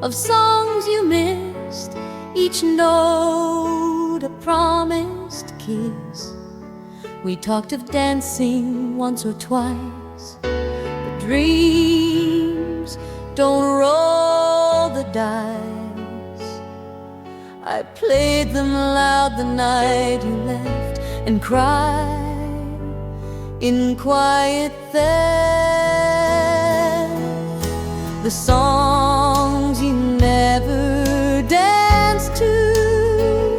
of songs you missed, each note a promised kiss. We talked of dancing once or twice, but dreams don't roll the dice. I played them loud the night you left, and cried in quiet theft. The songs you never danced to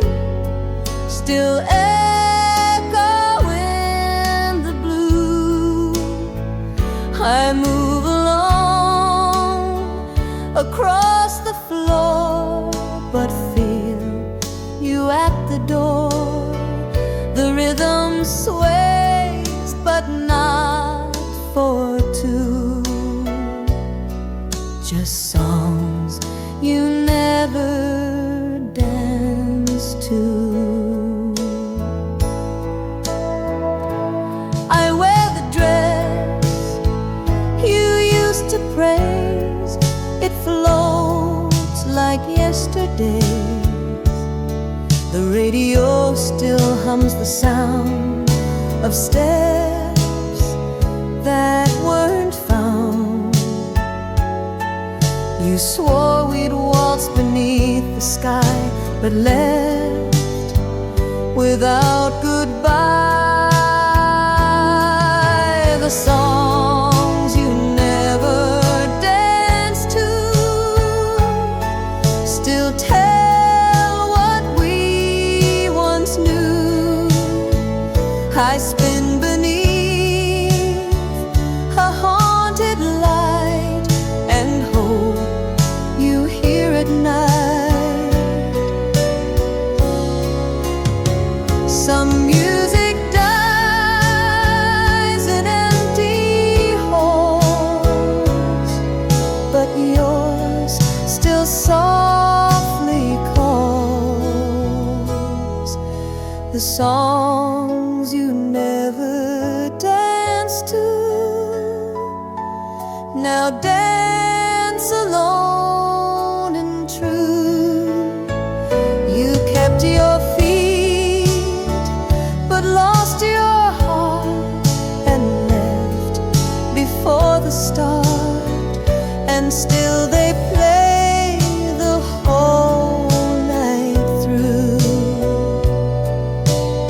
still echo in the blue. I move alone across the floor, but feel you at the door. The rhythm sways, but not for two. Just songs you never danced to. I wear the dress you used to praise. It floats like yesterday. The radio still hums the sound of steps that weren't found. You swore we'd waltz beneath the sky, but left without goodbye. The songs you never danced to still tell what we once knew. I spin beneath a haunted light and hope you hear at night. Some music dies in empty halls, but yours still softly calls. The songs you never danced to now dance alone and true. You kept your feet, but lost your heart and left before the start, and still they play the whole night through.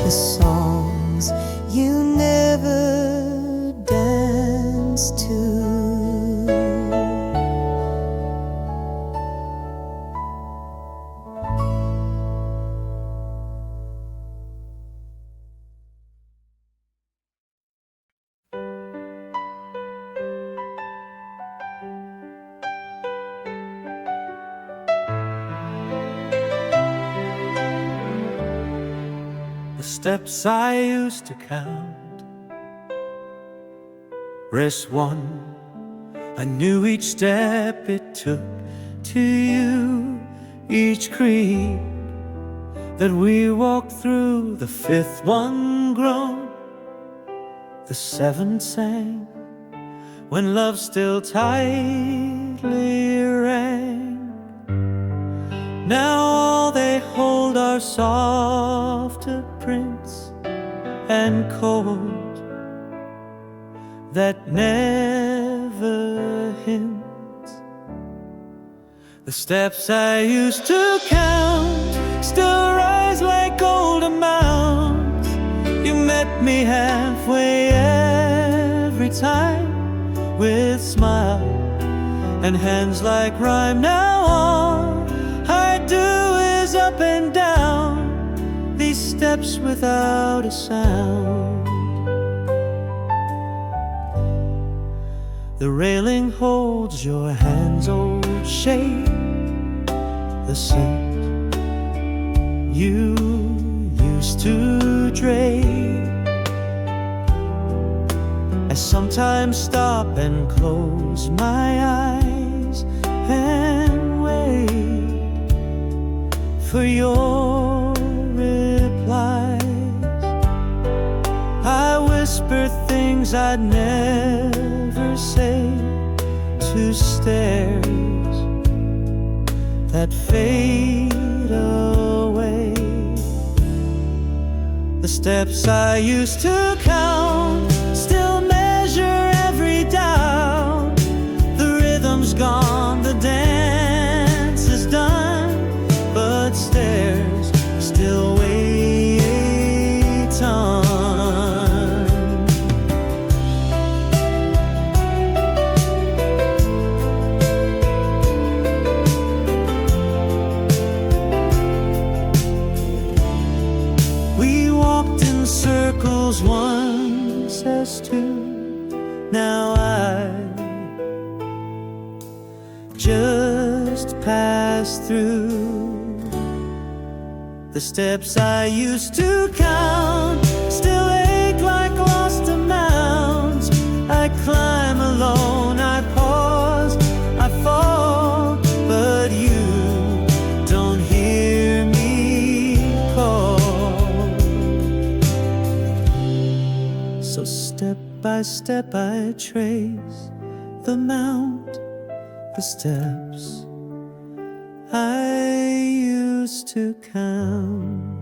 The songs you never danced to. The steps I used to count, rest one, I knew each step it took to you. Each creep that we walked through, the fifth one grown, the seventh sang, when love still tightly rang. Now all they hold are softer prints and cold that never hint. The steps I used to count still rise like golden mounds. You met me halfway every time, with smile and hands like rhyme. Now all I do is up and down these steps without a sound. The railing holds your hand's old shape, the scent you used to drape. I sometimes stop and close my eyes and wait for your replies. I whisper things I'd never say to stairs that fade away. The steps I used to count still measure every down. The rhythm's gone, the dance is done, but stairs still wait on. We walked in circles once as two. Now I just pass through. The steps I used to count still ache like lost amounts. I climb alone, I pause, I fall, but you don't hear me call. So step by step I trace the mount, the steps I used to count.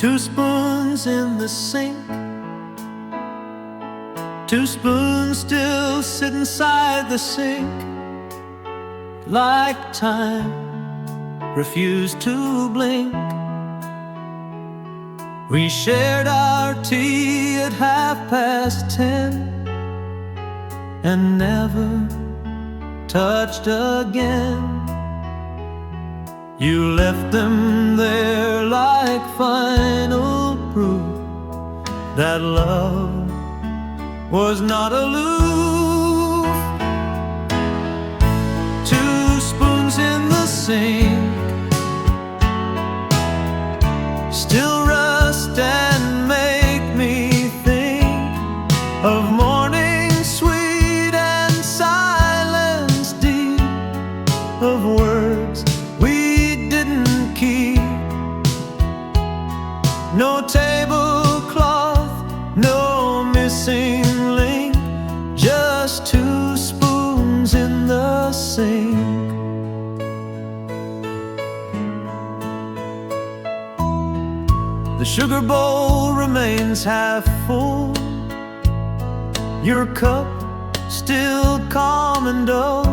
Two spoons in the sink, two spoons still sit inside the sink, like time refused to blink. We shared our tea at 10:30 and never touched again. You left them there like final proof that love was not aloof. Two spoons in the sink still rust and make me think of morning sweet and silence deep, of words no tablecloth, no missing link, just two spoons in the sink. The sugar bowl remains half full, your cup still commando.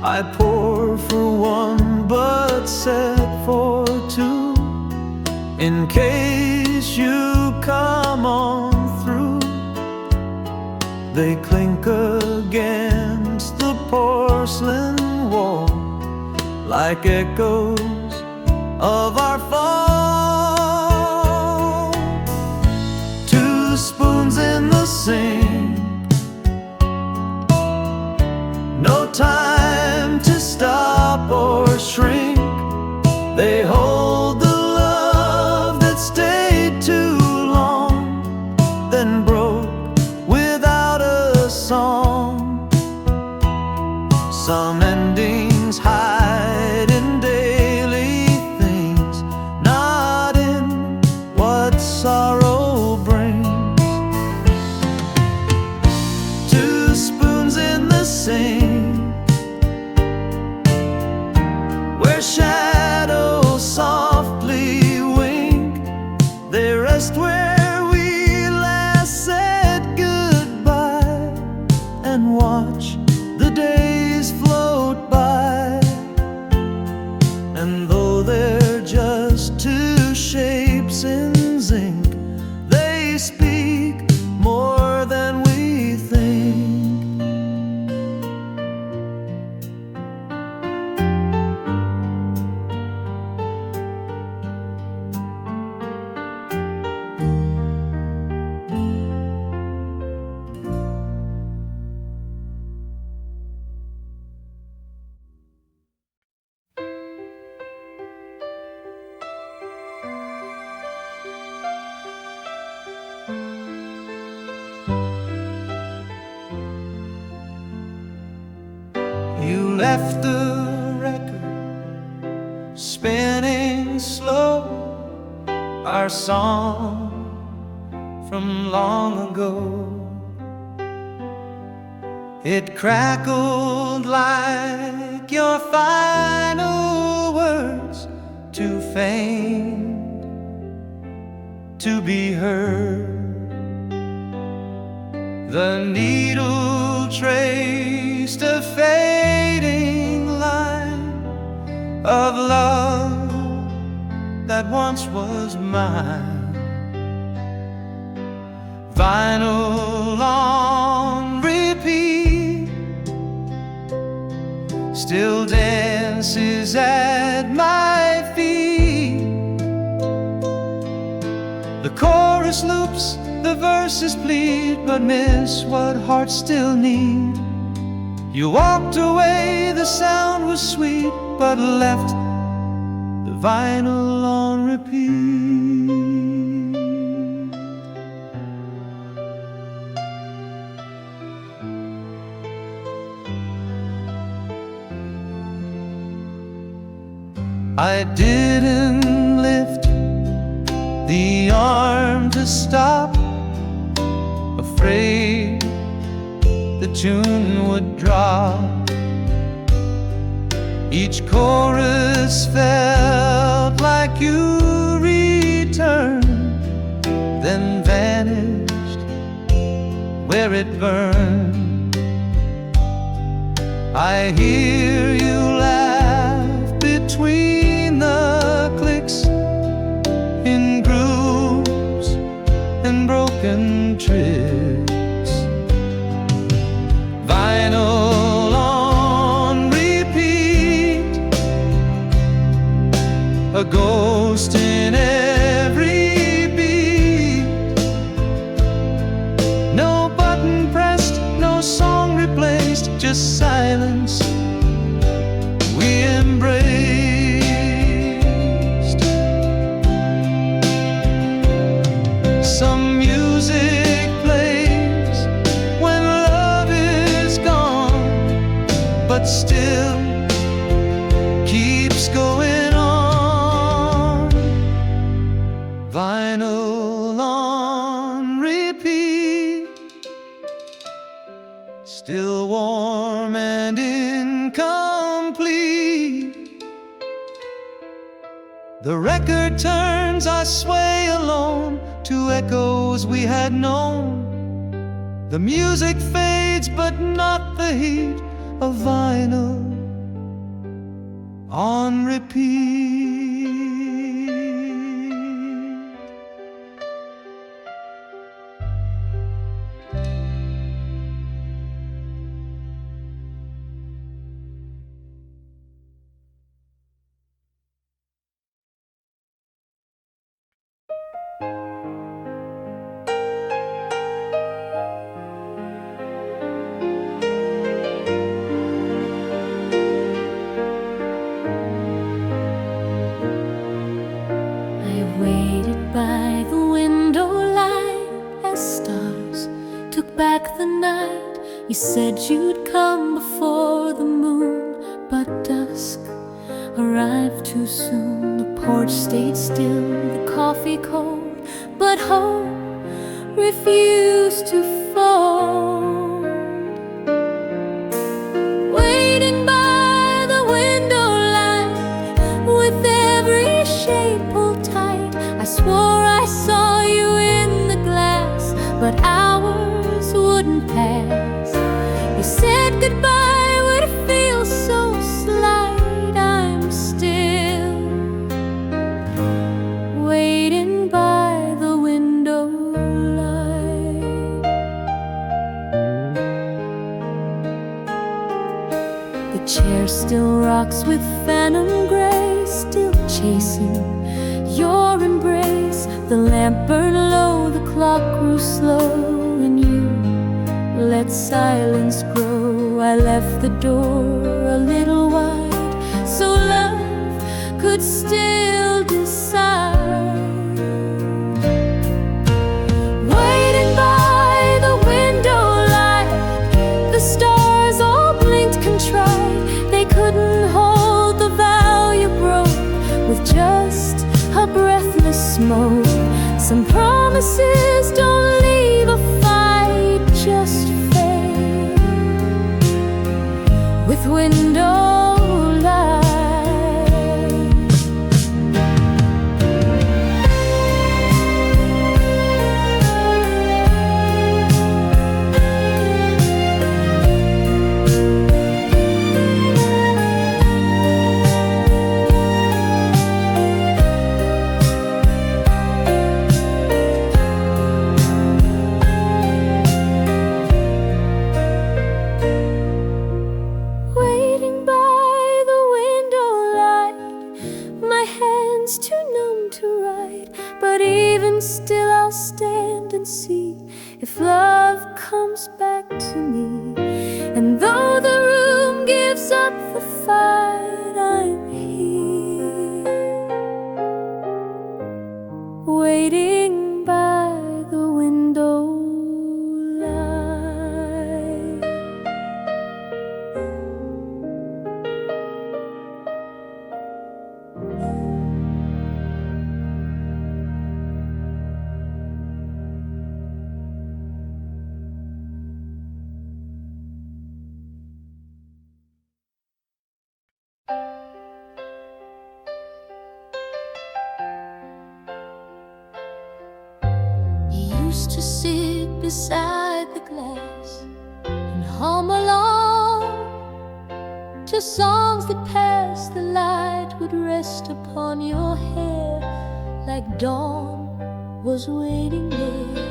I pour for one but set for two, in case you come on through. They clink against the porcelain wall like echoes of our fall. Two spoons in the sink, no time to stop or shrink. They hold the stayed too long, then broke without a song. Some endings hide in daily things, not in what sorrow brings. Two spoons in the sink, where shadows softly they rest where we last said goodbye, and watch the days float by. And though they're just two shapes in zinc, they speak more than we think. left the record spinning slow, our song from long ago. It crackled like your final words, too faint to be heard. The needle traced a fading line of love that once was mine. Vinyl on repeat still dances at my feet. The chorus loops, the verses plead, but miss what hearts still need. You walked away, the sound was sweet, but left the vinyl on repeat. I didn't lift the arm to stop, afraid the tune would drop. Each chorus felt like you returned, then vanished where it burned. I hear you laugh between the clicks, in grooves and broken tricks. Vinyl on repeat, a ghost in every beat. No button pressed, no song replaced, just silence we embraced. Some music plays when love is gone, but still keeps going on. Vinyl on repeat, still warm and incomplete. The record turns, I sway alone to echoes we had known. The music fades, but not the heat of vinyl on repeat. By the window light as stars took back the night. You said you'd come before the moon, but dusk arrived too soon. The porch stayed still, the coffee cold, but hope refused to fold. Waiting by the window light, with every shade pulled tight, I swore I saw you in the glass, but hours wouldn't pass. You said goodbye would feel so slight. I'm still waiting by the window light. The chair still rocks with phantom grace, still chasing your embrace. The lamp burned low, the clock grew slow, and you let silence grow. I left the door a little wide, so love could still decide. Waiting by the window light, the stars all blinked contrite. They promises don't leave a fight, just fade with window light. Too numb to write, but even still I'll stand and see if love comes back to me. And though the room gives up the fight, I'm here, waiting by the window light. Used to sit beside the glass and hum along to songs that passed. The light would rest upon your hair like dawn was waiting there.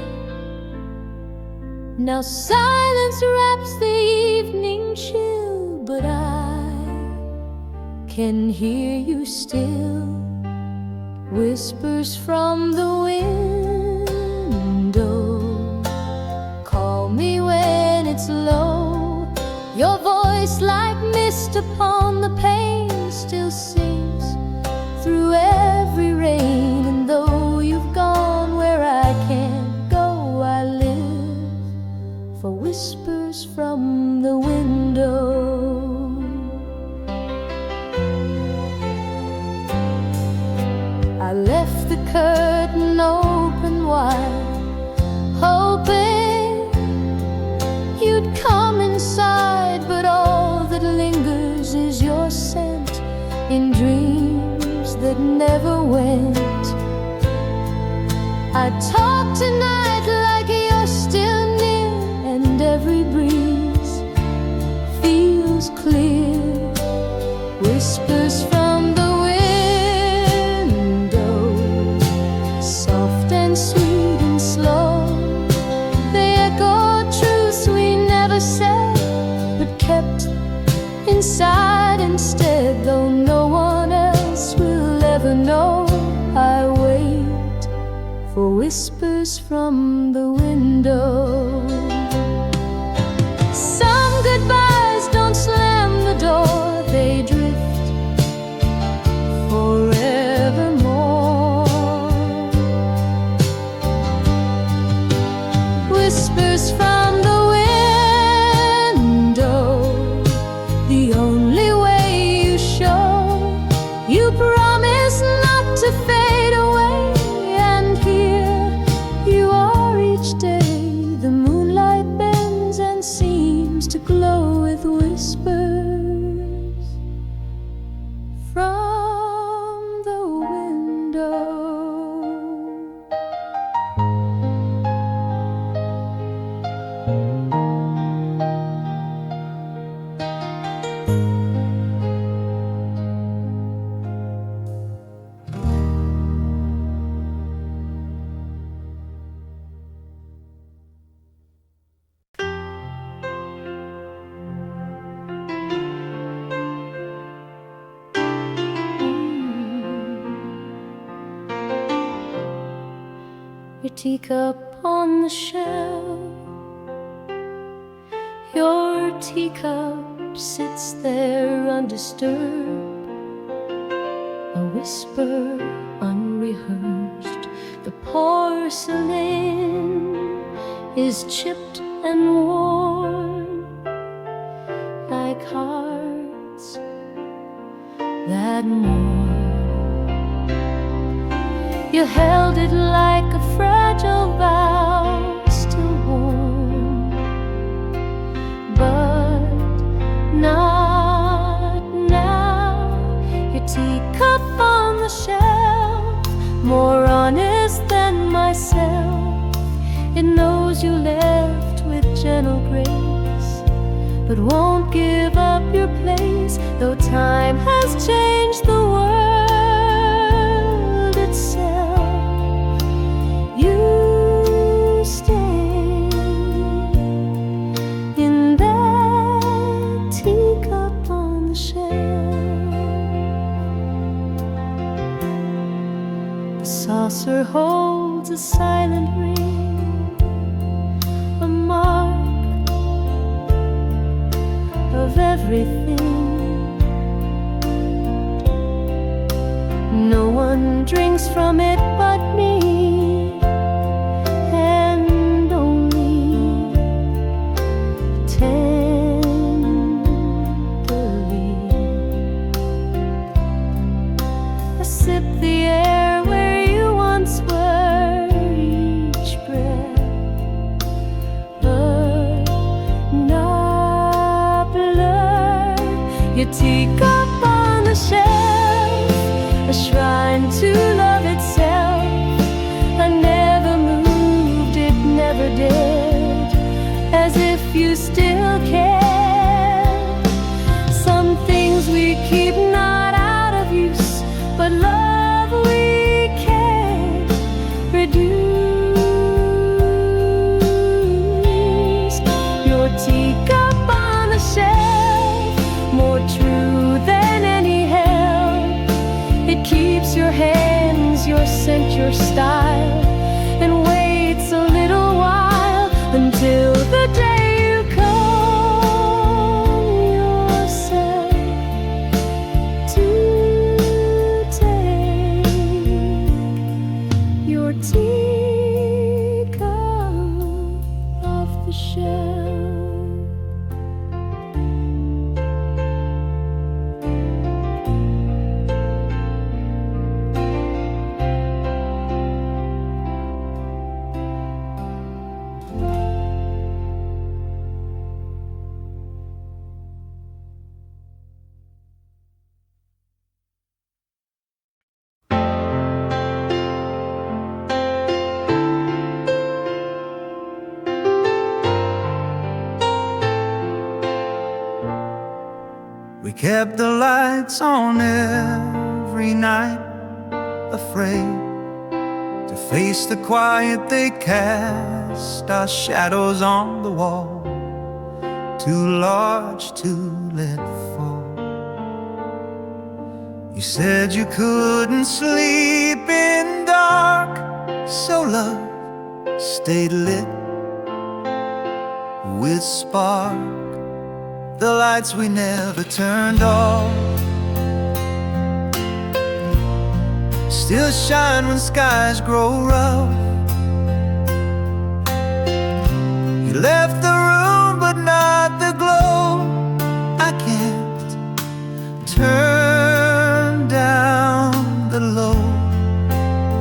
Now silence wraps the evening chill, but I can hear you still. Whispers from the window call me when it's low. Your voice like mist upon the pane still sings through every rain. And though you've gone where I can't go, I live for whispers from the window. I left the curtain open wide, hoping you'd come inside. But all that lingers is your scent in dreams that never went. I talk tonight like you're still near, and every breeze feels clear. Whispers from the sweet and slow, they echo truths we never said, but kept inside instead. Though no one else will ever know, I wait for whispers from the window. Some goodbyes don't slam the door, they drift forevermore. Whispers from the window, the only way you show. You promise not to fade away, and here you are each day. The moonlight bends and seems to glow with whispers from the window. Your teacup on the shelf, your teacup sits there undisturbed, a whisper unrehearsed. The porcelain is chipped and worn like hearts that mourn. You held it like a fragile fragile vows to warm, but not now. Your teacup on the shelf, more honest than myself. It knows you left with gentle grace, but won't give up your place. Though time has changed the world itself, you stay in that teacup on the shelf. The saucer holds a silent ring, a mark of everything. No one drinks from it but me, and only tenderly. I sip the air where you once were, each breath, but not blur. Your teacup on the shelf, a shrine to love itself. I never moved, it never did, as if you still cared. Some things we keep not out of use, but love we can't reduce. Your teacup on the shelf, more true than any help. It keeps your hands, your scent, your style, and waits a little while until the day you come yourself to take your teacup off the shelf. We kept the lights on every night, afraid to face the quiet they cast. Our shadows on the wall, too large to let fall. You said you couldn't sleep in dark, so love stayed lit with spark. The lights we never turned off still shine when skies grow rough. You left the room but not the glow. I can't turn down the low.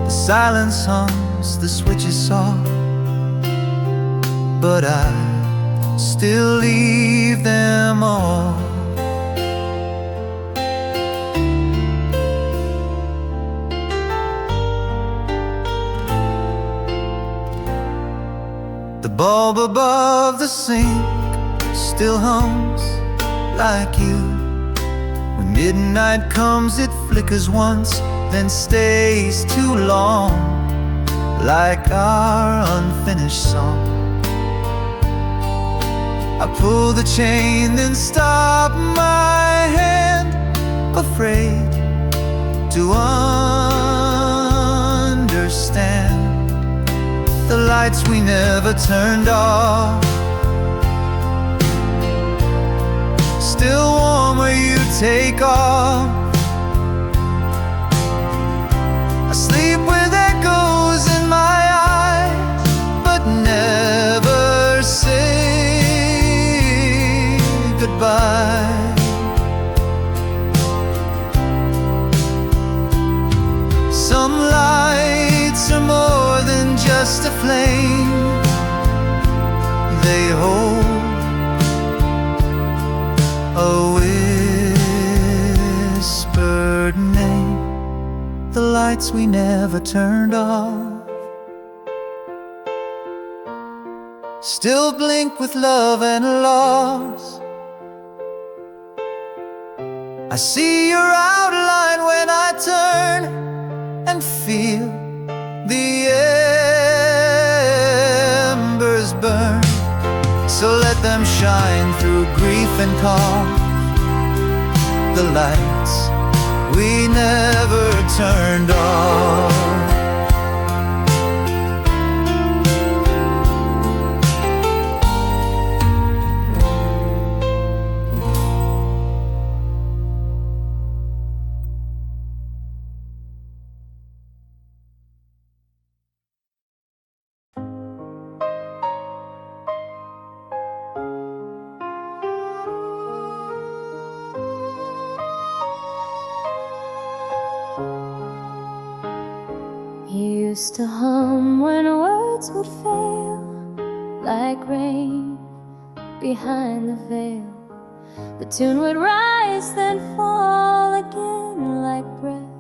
The silence hums, the switch is soft, but I still leave them all. The bulb above the sink still hums like you. When midnight comes it flickers once, then stays too long, like our unfinished song. I pull the chain, then stop my hand, afraid to understand the lights we never turned off. Still warm where you take off. I sleep with echoes in my eyes, but never say goodbye. Some lights are more than just just a flame they hold, a whispered name, the lights we never turned off still blink with love and loss. I see your outline when I turn and feel the embers burn. So let them shine through grief and calm, the lights we never turned off. Used to hum when words would fail, like rain behind the veil. The tune would rise, then fall again, like breath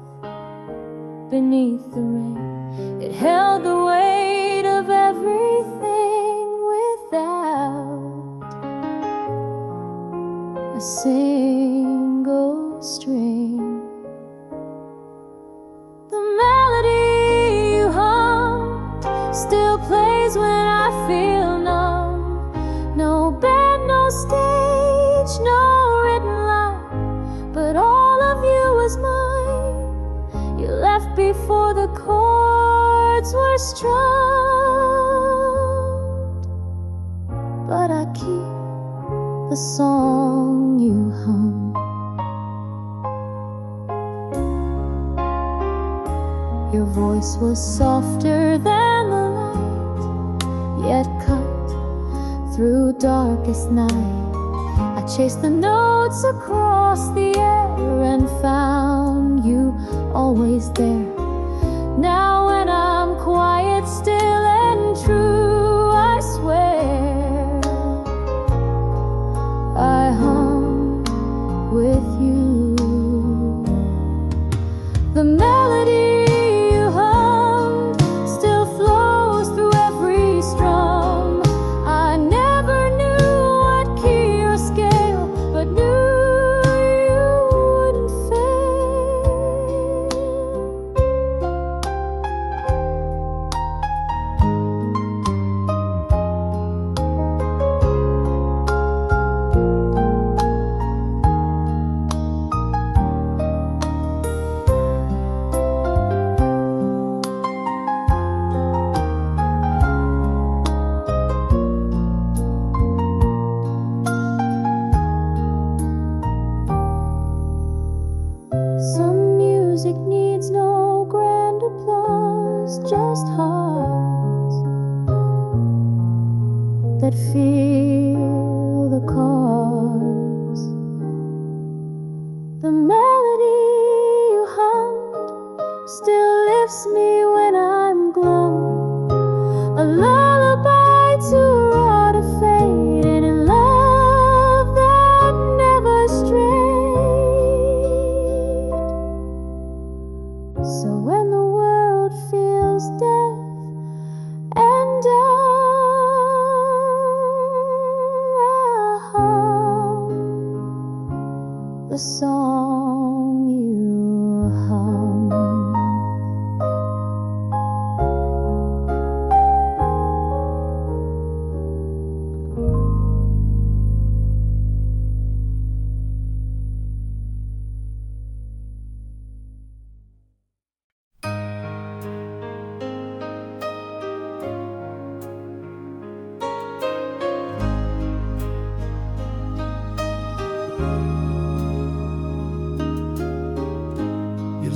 beneath the rain. It held the weight of everything without a single string. The melody still plays when I feel numb. No band, no stage, no written line, but all of you was mine. You left before the chords were strummed, but I keep the song you hum. Your voice was softer than the light, yet cut through darkest night. I chased the notes across the air and found you always there. Now when I'm quiet, still and true, I swear I hum with you. The melody that feel the cause. The melody you hummed still lifts me when I'm glum. A lullaby too raw to fade, and in love that never strayed. So when the world feels deaf and dumb, the song you hum.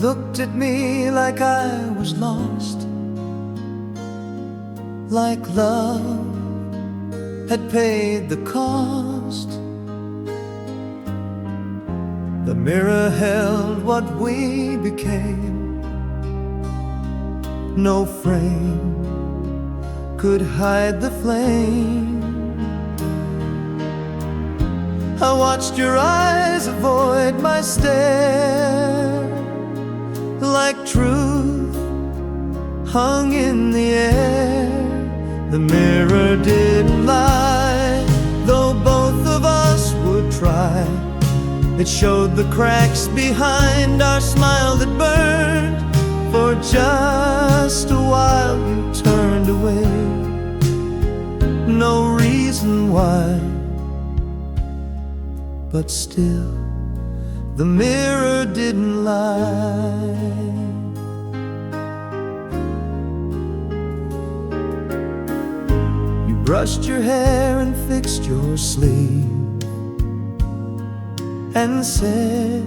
Looked at me like I was lost, like love had paid the cost. The mirror held what we became, no frame could hide the flame. I watched your eyes avoid my stare, like truth hung in the air. The mirror didn't lie, though both of us would try. It showed the cracks behind our smile that burned. For just a while you turned away, no reason why, but still the mirror didn't lie. You brushed your hair and fixed your sleeve and said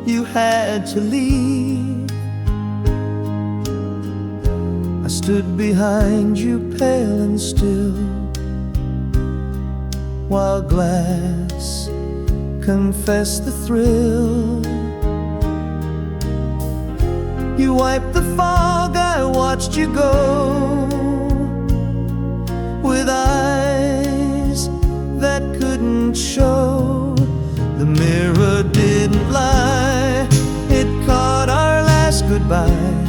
you had to leave. I stood behind you pale and still, while glass confessed the thrill. You wiped the fog, I watched you go, with eyes that couldn't show. The mirror didn't lie, it caught our last goodbye.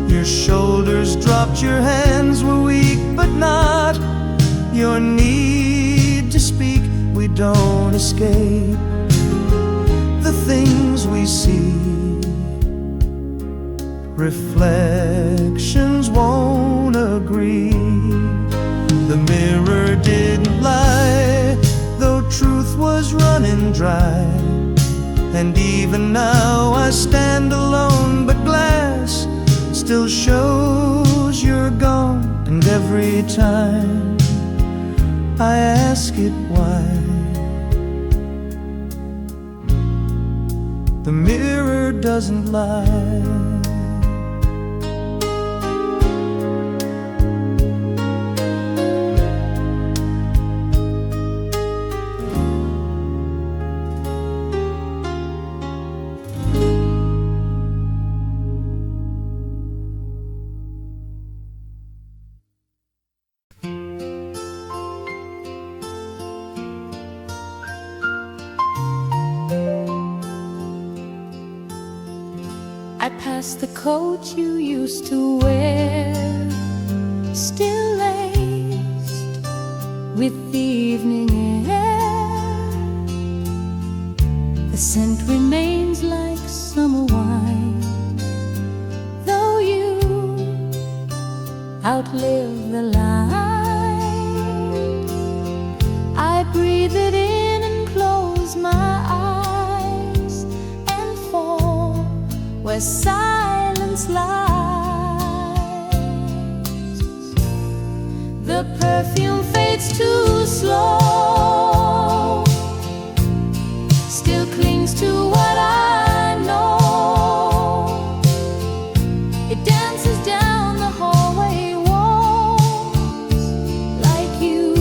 Your shoulders dropped, your hands were weak, but not your need to speak. We don't escape the things we see. Reflections won't agree. The mirror didn't lie, though truth was running dry. And even now I stand alone, but glass still shows you're gone. And every time I ask it why, the mirror doesn't lie. I passed the coat you used to wear, still laced with the evening air. The scent remains like summer wine, though you outlive the line. I breathe it in and close my eyes and fall where silence lies. The perfume fades too slow, still clings to what I know. It dances down the hallway walls like you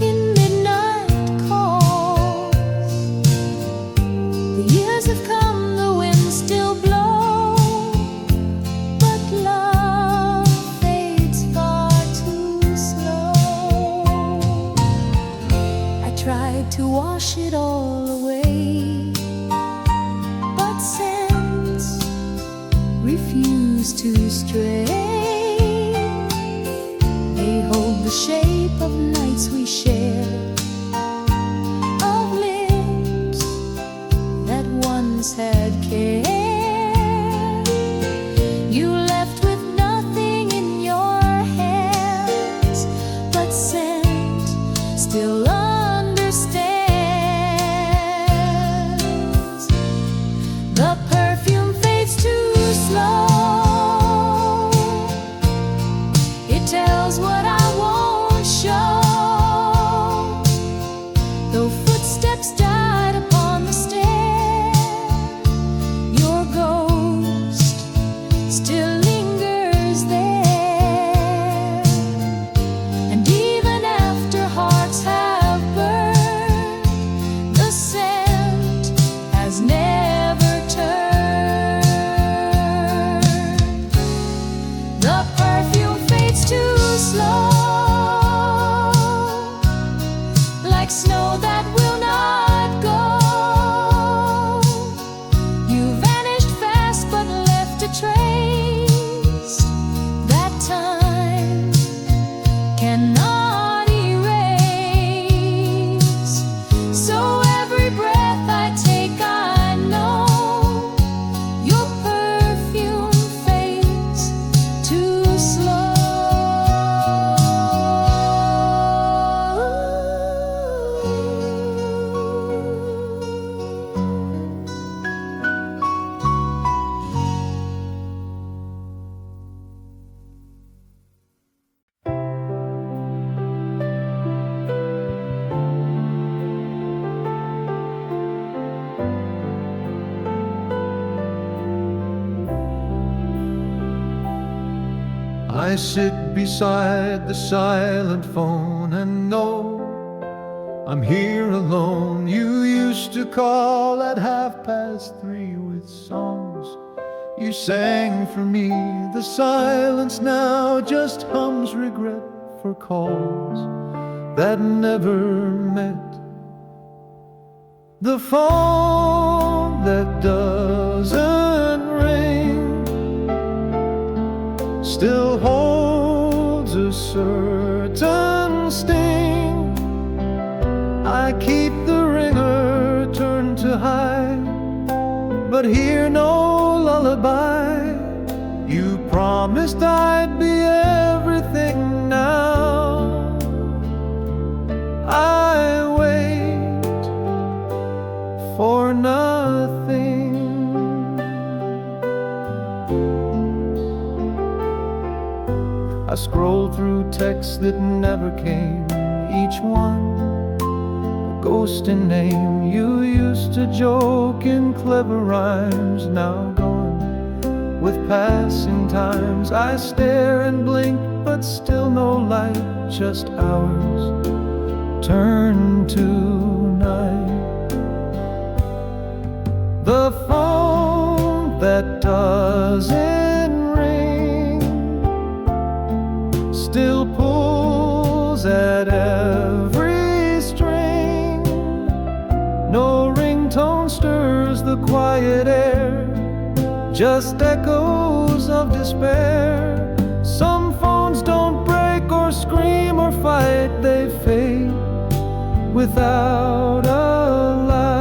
in midnight calls. The years have come, the wind still blows, but love fades far too slow. I tried to wash it all away, but scents refuse to stray. They hold the shape of nights we shared, of lips that once had care. You left with nothing in your hands, but scent still understands. The perfume fades too slow, it tells what I won't show. Though footsteps died upon the stair, your I sit beside the silent phone and know I'm here alone. You used to call at 3:30 with songs you sang for me. The silence now just hums regret for calls that never met. The phone that doesn't ring still holds a certain sting. I keep the ringer turned to hide, but hear no lullaby. You promised I'd be everything now. I wait for nothing. I scroll through texts that never came, each one a ghost in name. You used to joke in clever rhymes, now gone with passing times. I stare and blink, but still no light, just hours turn to night. The phone that doesn't ring still pulls at every string. No ringtone stirs the quiet air, just echoes of despair. Some phones don't break or scream or fight, they fade without a light.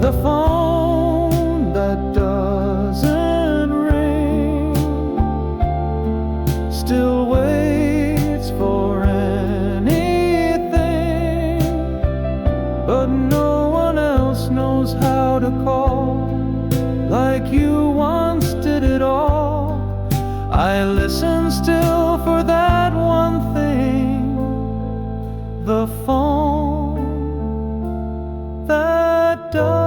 The phone that doesn't ring still waits for anything, but no one else knows how to call like you once did it all. I listen still for that one thing, the phone that doesn't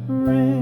ring.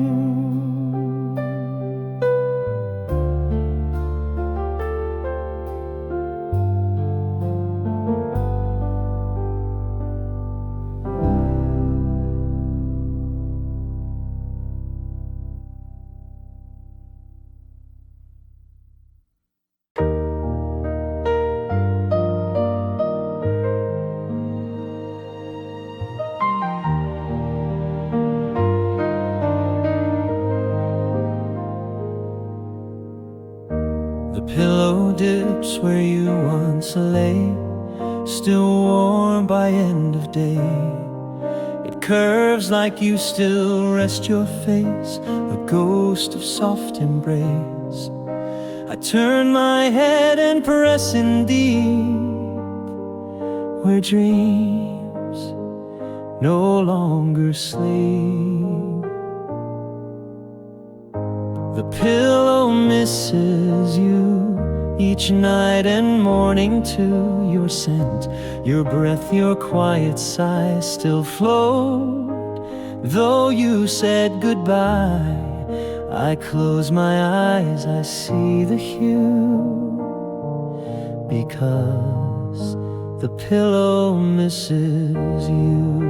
The pillow dips where you once lay, still warm by end of day. It curves like you still rest your face, a ghost of soft embrace. I turn my head and press in deep, where dreams no longer sleep. The pillow misses you each night and morning too. Your scent, your breath, your quiet sigh still float. Though you said goodbye, I close my eyes, I see the hue, because the pillow misses you.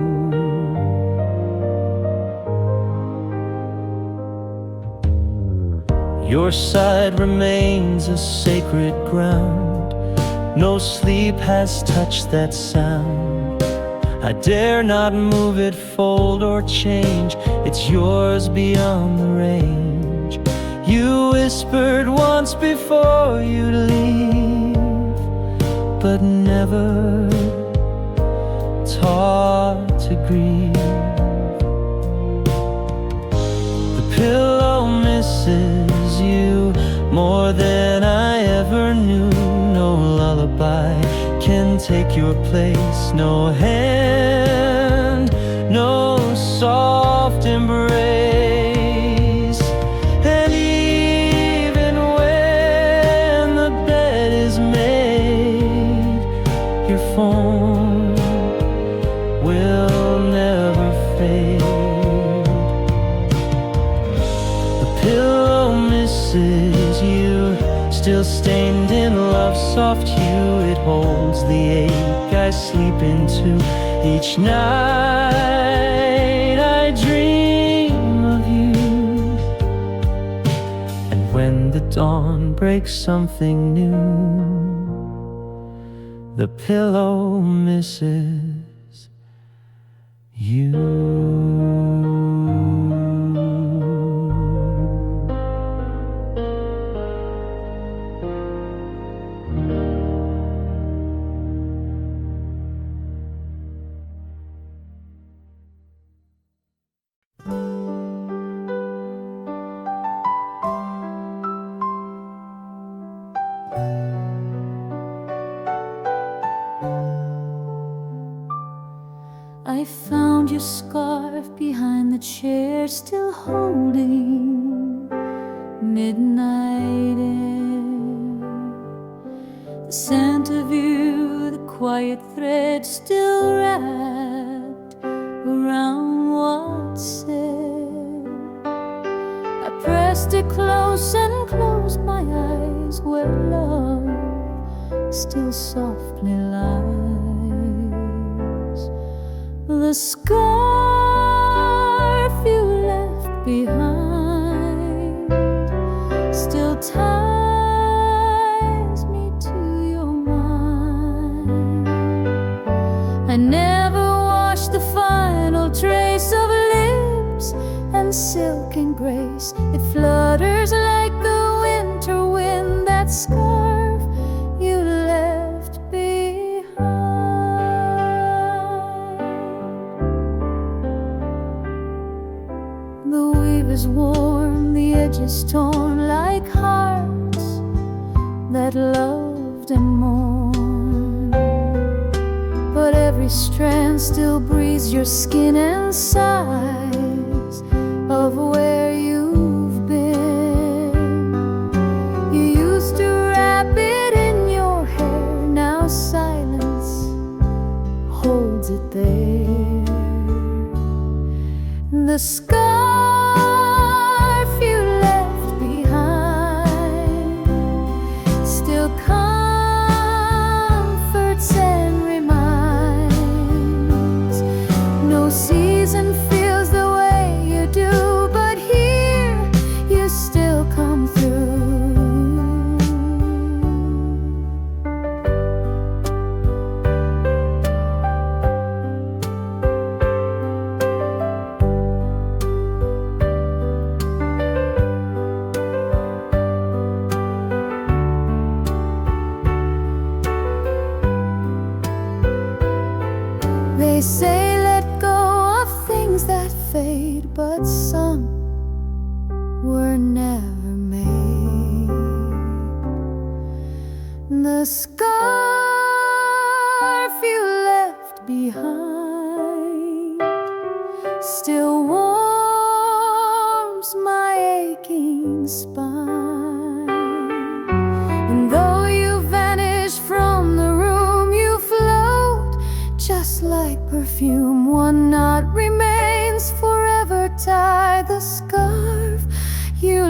Your side remains a sacred ground. No sleep has touched that sound. I dare not move it, fold or change. It's yours beyond the range. You whispered once before you'd leave, but never taught to grieve. The pillow take your place. No hand, no soft embrace. And even when the bed is made, your form will never fade. The pillow misses you, still stained in love's soft hue. It holds the ache I sleep into each night. I dream of you, and when the dawn breaks something new, the pillow misses you. I found your scarf behind the chair, still holding midnight air. The scent of you, the quiet thread still wrapped around what's said. I pressed it close and closed my eyes where love still softly lies. The scarf you left behind still ties me to your mind. I never washed the final trace of lips and silk and grace. It flutters like the winter wind, that scarf you left behind. The weave is worn, the edges torn, like hearts that loved and mourned. But every strand still breathes your skin and sighs of where you've been. You used to wrap it in your hair, now silence holds it there. The scarf you left behind still comforts and reminds. No season feels the way you do, but here you still come through. They say let go of things that fade, but some were never made. The scarf you left behind still warms my aching spine. And though you vanish from the room, you float just like perfume. One knot remains forever tied, the scarf you